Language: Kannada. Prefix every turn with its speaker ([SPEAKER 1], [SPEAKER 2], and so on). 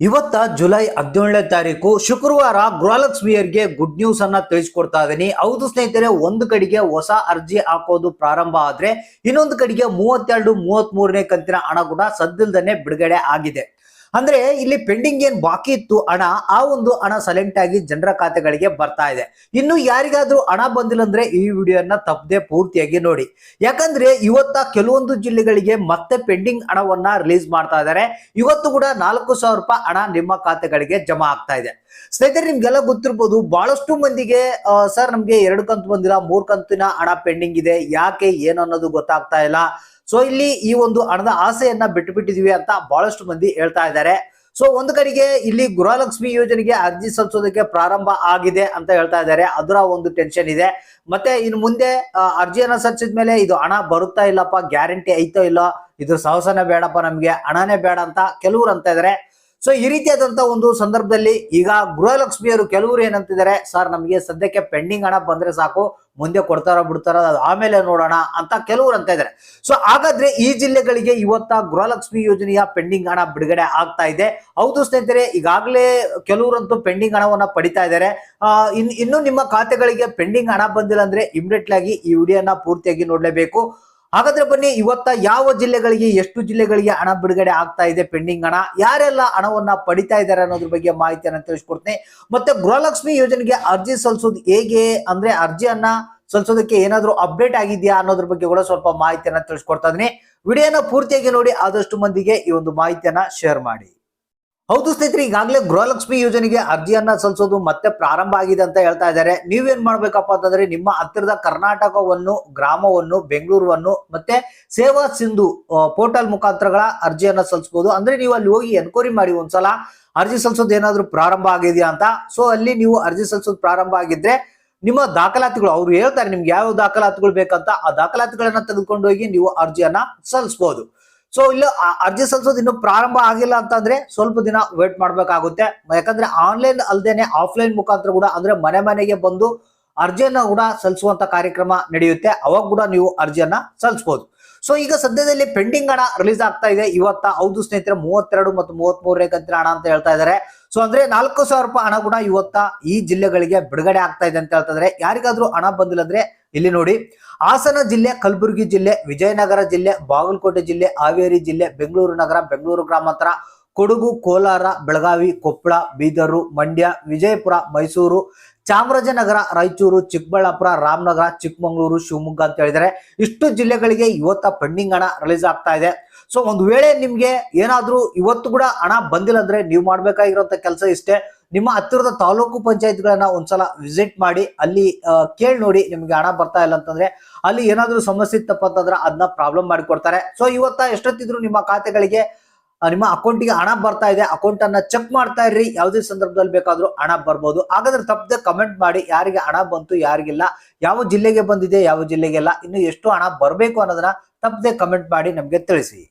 [SPEAKER 1] ಇವತ್ತ ಜುಲೈ 17ನೇ ತಾರೀಕು ಶುಕ್ರವಾರ ಗೃಹಲಕ್ಷ್ಮಿಯರಿಗೆ ಗುಡ್ ನ್ಯೂಸ್ ಅನ್ನ ತಿಳಿಸ್ಕೊಡ್ತಾ ಇದೀನಿ. ಹೌದು ಸ್ನೇಹಿತರೆ, ಒಂದು ಕಡೆಗೆ ಹೊಸ ಅರ್ಜಿ ಹಾಕೋದು ಪ್ರಾರಂಭ ಆದ್ರೆ ಇನ್ನೊಂದು ಕಡೆಗೆ 32, 33ನೇ ಕಂತಿನ ಹಣ ಕೂಡ ಸದ್ದಿಲ್ದನೆ ಬಿಡುಗಡೆ ಆಗಿದೆ. ಅಂದ್ರೆ ಇಲ್ಲಿ ಪೆಂಡಿಂಗ್ ಏನ್ ಬಾಕಿ ಇತ್ತು ಹಣ, ಆ ಒಂದು ಹಣ ಸೈಲೆಂಟ್ ಆಗಿ ಜನರ ಖಾತೆಗಳಿಗೆ ಬರ್ತಾ ಇದೆ. ಇನ್ನು ಯಾರಿಗಾದ್ರೂ ಹಣ ಬಂದಿಲ್ಲ ಅಂದ್ರೆ ಈ ವಿಡಿಯೋನ ತಪ್ಪದೆ ಪೂರ್ತಿಯಾಗಿ ನೋಡಿ. ಯಾಕಂದ್ರೆ ಇವತ್ತ ಕೆಲವೊಂದು ಜಿಲ್ಲೆಗಳಿಗೆ ಮತ್ತೆ ಪೆಂಡಿಂಗ್ ಹಣವನ್ನ ರಿಲೀಸ್ ಮಾಡ್ತಾ ಇದ್ದಾರೆ. ಇವತ್ತು ಕೂಡ 4,000 ರೂಪಾಯಿ ಹಣ ನಿಮ್ಮ ಖಾತೆಗಳಿಗೆ ಜಮಾ ಆಗ್ತಾ ಇದೆ. ಸ್ನೇಹಿತರೆ, ನಿಮ್ಗೆಲ್ಲ ಗೊತ್ತಿರ್ಬೋದು, ಬಹಳಷ್ಟು ಮಂದಿಗೆ ಸರ್ ನಮ್ಗೆ 2 ಕಂತು ಬಂದಿಲ್ಲ, 3 ಕಂತಿನ ಹಣ ಪೆಂಡಿಂಗ್ ಇದೆ, ಯಾಕೆ ಏನು ಅನ್ನೋದು ಗೊತ್ತಾಗ್ತಾ ಇಲ್ಲ. ಸೊ ಇಲ್ಲಿ ಈ ಒಂದು ಹಣದ ಆಸೆಯನ್ನ ಬಿಟ್ಟಿದೀವಿ ಅಂತ ಬಹಳಷ್ಟು ಮಂದಿ ಹೇಳ್ತಾ ಇದ್ದಾರೆ. ಸೊ ಒಂದು ಕಡೆಗೆ ಇಲ್ಲಿ ಗೃಹಲಕ್ಷ್ಮಿ ಯೋಜನೆಗೆ ಅರ್ಜಿ ಸಲ್ಲಿಸೋದಕ್ಕೆ ಪ್ರಾರಂಭ ಆಗಿದೆ ಅಂತ ಹೇಳ್ತಾ ಇದ್ದಾರೆ. ಅದರ ಒಂದು ಟೆನ್ಷನ್ ಇದೆ. ಮತ್ತೆ ಇನ್ನು ಮುಂದೆ ಅರ್ಜಿಯನ್ನ ಸಲ್ಲಿಸಿದ ಮೇಲೆ ಇದು ಹಣ ಬರುತ್ತಾ ಇಲ್ಲಪ್ಪ, ಗ್ಯಾರಂಟಿ ಐತೋ ಇಲ್ಲ, ಇದ್ರ ಸಾಹಸನೇ ಬೇಡಪ್ಪ, ನಮ್ಗೆ ಹಣನೇ ಬೇಡ ಅಂತ ಕೆಲವ್ರು ಅಂತ ಇದಾರೆ. ಸೊ ಈ ರೀತಿಯಾದಂತ ಒಂದು ಸಂದರ್ಭದಲ್ಲಿ ಈಗ ಗೃಹಲಕ್ಷ್ಮಿಯರು ಕೆಲವರು ಏನಂತಿದ್ದಾರೆ, ಸರ್ ನಮಗೆ ಸದ್ಯಕ್ಕೆ ಪೆಂಡಿಂಗ್ ಹಣ ಬಂದ್ರೆ ಸಾಕು, ಮುಂದೆ ಕೊಡ್ತಾರ ಬಿಡ್ತಾರ ಆಮೇಲೆ ನೋಡೋಣ ಅಂತ ಕೆಲವರು ಅಂತ ಇದ್ದಾರೆ. ಸೊ ಹಾಗಾದ್ರೆ ಈ ಜಿಲ್ಲೆಗಳಿಗೆ ಇವತ್ತ ಗೃಹಲಕ್ಷ್ಮಿ ಯೋಜನೆಯ ಪೆಂಡಿಂಗ್ ಹಣ ಬಿಡುಗಡೆ ಆಗ್ತಾ ಇದೆ. ಹೌದು ಸ್ನೇಹಿತರೆ, ಈಗಾಗಲೇ ಕೆಲವರಂತೂ ಪೆಂಡಿಂಗ್ ಹಣವನ್ನ ಪಡಿತಾ ಇದ್ದಾರೆ. ಇನ್ನು ನಿಮ್ಮ ಖಾತೆಗಳಿಗೆ ಪೆಂಡಿಂಗ್ ಹಣ ಬಂದಿಲ್ಲ ಅಂದ್ರೆ ಇಮಿಡಿಯೇಟ್ಲಿ ಆಗಿ ಈ ವಿಡಿಯೋನ ಪೂರ್ತಿಯಾಗಿ ನೋಡ್ಲೇಬೇಕು. ಹಾಗಾದ್ರೆ ಬನ್ನಿ, ಇವತ್ತ ಯಾವ ಜಿಲ್ಲೆಗಳಿಗೆ, ಎಷ್ಟು ಜಿಲ್ಲೆಗಳಿಗೆ ಹಣ ಬಿಡುಗಡೆ ಆಗ್ತಾ ಇದೆ ಪೆಂಡಿಂಗ್ ಹಣ, ಯಾರೆಲ್ಲ ಹಣವನ್ನ ಪಡಿತಾ ಇದ್ದಾರೆ ಅನ್ನೋದ್ರ ಬಗ್ಗೆ ಮಾಹಿತಿಯನ್ನ ತಿಳಿಸ್ಕೊಡ್ತೀನಿ. ಮತ್ತೆ ಗೃಹಲಕ್ಷ್ಮಿ ಯೋಜನೆಗೆ ಅರ್ಜಿ ಸಲ್ಲಿಸೋದು ಹೇಗೆ, ಅಂದ್ರೆ ಅರ್ಜಿಯನ್ನ ಸಲ್ಲಿಸೋದಕ್ಕೆ ಏನಾದ್ರೂ ಅಪ್ಡೇಟ್ ಆಗಿದೆಯಾ ಅನ್ನೋದ್ರ ಬಗ್ಗೆ ಕೂಡ ಸ್ವಲ್ಪ ಮಾಹಿತಿಯನ್ನ ತಿಳಿಸ್ಕೊಡ್ತಾ ಇದೀನಿ. ವಿಡಿಯೋನ ಪೂರ್ತಿಯಾಗಿ ನೋಡಿ, ಆದಷ್ಟು ಮಂದಿಗೆ ಈ ಒಂದು ಮಾಹಿತಿಯನ್ನ ಶೇರ್ ಮಾಡಿ. ಹೌದು ಸ್ನೇಹಿತರೆ, ಈಗಾಗಲೇ ಗೃಹಲಕ್ಷ್ಮಿ ಯೋಜನೆಗೆ ಅರ್ಜಿಯನ್ನ ಸಲ್ಲಿಸೋದು ಮತ್ತೆ ಪ್ರಾರಂಭ ಆಗಿದೆ ಅಂತ ಹೇಳ್ತಾ ಇದ್ದಾರೆ. ನೀವೇನ್ ಮಾಡ್ಬೇಕಪ್ಪ ಅಂತಂದ್ರೆ, ನಿಮ್ಮ ಹತ್ತಿರದ ಕರ್ನಾಟಕವನ್ನು, ಗ್ರಾಮವನ್ನು, ಬೆಂಗಳೂರನ್ನು ಮತ್ತೆ ಸೇವಾ ಸಿಂಧು ಪೋರ್ಟಲ್ ಮುಖಾಂತರಗಳ ಅರ್ಜಿಯನ್ನ ಸಲ್ಲಿಸಬಹುದು. ಅಂದ್ರೆ ನೀವು ಅಲ್ಲಿ ಹೋಗಿ ಎನ್ಕ್ವೈರಿ ಮಾಡಿ ಒಂದ್ಸಲ ಅರ್ಜಿ ಸಲ್ಲಿಸೋದು ಏನಾದ್ರೂ ಪ್ರಾರಂಭ ಆಗಿದೆಯಾ ಅಂತ. ಸೊ ಅಲ್ಲಿ ನೀವು ಅರ್ಜಿ ಸಲ್ಲಿಸೋದು ಪ್ರಾರಂಭ ಆಗಿದ್ರೆ ನಿಮ್ಮ ದಾಖಲಾತಿಗಳು, ಅವ್ರು ಹೇಳ್ತಾರೆ ನಿಮ್ಗೆ ಯಾವ ದಾಖಲಾತಿಗಳು ಬೇಕಂತ, ಆ ದಾಖಲಾತಿಗಳನ್ನ ತೆಗೆದುಕೊಂಡು ಹೋಗಿ ನೀವು ಅರ್ಜಿಯನ್ನ ಸಲ್ಲಿಸಬಹುದು. ಸೊ ಇಲ್ಲ ಅರ್ಜಿ ಸಲ್ಲಿಸೋದು ಇನ್ನು ಪ್ರಾರಂಭ ಆಗಿಲ್ಲ ಅಂತಂದ್ರೆ ಸ್ವಲ್ಪ ದಿನ ವೇಟ್ ಮಾಡ್ಬೇಕಾಗುತ್ತೆ. ಯಾಕಂದ್ರೆ ಆನ್ಲೈನ್ ಅಲ್ದೇನೆ ಆಫ್ಲೈನ್ ಮುಖಾಂತರ ಕೂಡ, ಅಂದ್ರೆ ಮನೆ ಮನೆಗೆ ಬಂದು ಅರ್ಜಿಯನ್ನ ಕೂಡ ಸಲ್ಲಿಸುವಂತ ಕಾರ್ಯಕ್ರಮ ನಡೆಯುತ್ತೆ. ಅವಾಗ ಕೂಡ ನೀವು ಅರ್ಜಿಯನ್ನ ಸಲ್ಲಿಸಬಹುದು. ಸೊ ಈಗ ಸದ್ಯದಲ್ಲಿ ಪೆಂಡಿಂಗ್ ಹಣ ರಿಲೀಸ್ ಆಗ್ತಾ ಇದೆ ಇವತ್ತ. ಹೌದು ಸ್ನೇಹಿತರೆ, 32 ಮತ್ತು 33ನೇ ಕಂತಿನ ಹಣ ಅಂತ ಹೇಳ್ತಾ ಇದ್ದಾರೆ. ಸೊ ಅಂದ್ರೆ 4,000 ರೂಪಾಯಿ ಹಣ ಕೂಡ ಇವತ್ತ ಈ ಜಿಲ್ಲೆಗಳಿಗೆ ಬಿಡುಗಡೆ ಆಗ್ತಾ ಇದೆ ಅಂತ ಹೇಳ್ತಾ ಇದ್ದಾರೆ. ಯಾರಿಗಾದ್ರೂ ಹಣ ಬಂದಿಲ್ಲ ಅಂದ್ರೆ ಇಲ್ಲಿ ನೋಡಿ, ಹಾಸನ ಜಿಲ್ಲೆ, ಕಲಬುರಗಿ ಜಿಲ್ಲೆ, ವಿಜಯನಗರ ಜಿಲ್ಲೆ, ಬಾಗಲಕೋಟೆ ಜಿಲ್ಲೆ, ಹಾವೇರಿ ಜಿಲ್ಲೆ, ಬೆಂಗಳೂರು ನಗರ, ಬೆಂಗಳೂರು ಗ್ರಾಮಾಂತರ, ಕೊಡಗು, ಕೋಲಾರ, ಬೆಳಗಾವಿ, ಕೊಪ್ಪಳ, ಬೀದರು, ಮಂಡ್ಯ, ವಿಜಯಪುರ, ಮೈಸೂರು, ಚಾಮರಾಜನಗರ, ರಾಯಚೂರು, ಚಿಕ್ಕಬಳ್ಳಾಪುರ, ರಾಮನಗರ, ಚಿಕ್ಕಮಗಳೂರು, ಶಿವಮೊಗ್ಗ ಅಂತ ಹೇಳಿದರೆ ಇಷ್ಟು ಜಿಲ್ಲೆಗಳಿಗೆ ಇವತ್ತ ಪೆಂಡಿಂಗ್ ಹಣ ರಿಲೀಸ್ ಆಗ್ತಾ ಇದೆ. ಸೊ ಒಂದು ವೇಳೆ ನಿಮ್ಗೆ ಏನಾದ್ರೂ ಇವತ್ತು ಕೂಡ ಹಣ ಬಂದಿಲ್ಲ ಅಂದ್ರೆ ನೀವು ಮಾಡ್ಬೇಕಾಗಿರುವಂತ ಕೆಲಸ ಇಷ್ಟೇ. ನಿಮ್ಮ ಹತ್ತಿರದ ತಾಲೂಕು ಪಂಚಾಯತ್ಗಳನ್ನ ಒಂದ್ಸಲ ವಿಸಿಟ್ ಮಾಡಿ ಅಲ್ಲಿ ಕೇಳಿ ನೋಡಿ, ನಿಮ್ಗೆ ಹಣ ಬರ್ತಾ ಇಲ್ಲ ಅಂತಂದ್ರೆ ಅಲ್ಲಿ ಏನಾದ್ರೂ ಸಮಸ್ಯೆ ಇತ್ತಪ್ಪ ಅಂತಂದ್ರೆ ಅದನ್ನ ಪ್ರಾಬ್ಲಮ್ ಮಾಡಿಕೊಡ್ತಾರೆ. ಸೊ ಇವತ್ತ ಎಷ್ಟೊತ್ತಿದ್ರು ನಿಮ್ಮ ಖಾತೆಗಳಿಗೆ, ನಿಮ್ಮ ಅಕೌಂಟಿಗೆ ಹಣ ಬರ್ತಾ ಇದೆ, ಅಕೌಂಟ್ ಅನ್ನ ಚೆಕ್ ಮಾಡ್ತಾ ಇರ್ರಿ. ಯಾವುದೇ ಸಂದರ್ಭದಲ್ಲಿ ಬೇಕಾದ್ರೂ ಹಣ ಬರ್ಬೋದು. ಹಾಗಾದ್ರೆ ತಪ್ಪದೆ ಕಮೆಂಟ್ ಮಾಡಿ, ಯಾರಿಗೆ ಹಣ ಬಂತು, ಯಾರಿಗಿಲ್ಲ, ಯಾವ ಜಿಲ್ಲೆಗೆ ಬಂದಿದೆ, ಯಾವ ಜಿಲ್ಲೆಗೆಲ್ಲ, ಇನ್ನು ಎಷ್ಟು ಹಣ ಬರಬೇಕು ಅನ್ನೋದನ್ನ ತಪ್ಪದೆ ಕಮೆಂಟ್ ಮಾಡಿ ನಮ್ಗೆ ತಿಳಿಸಿ.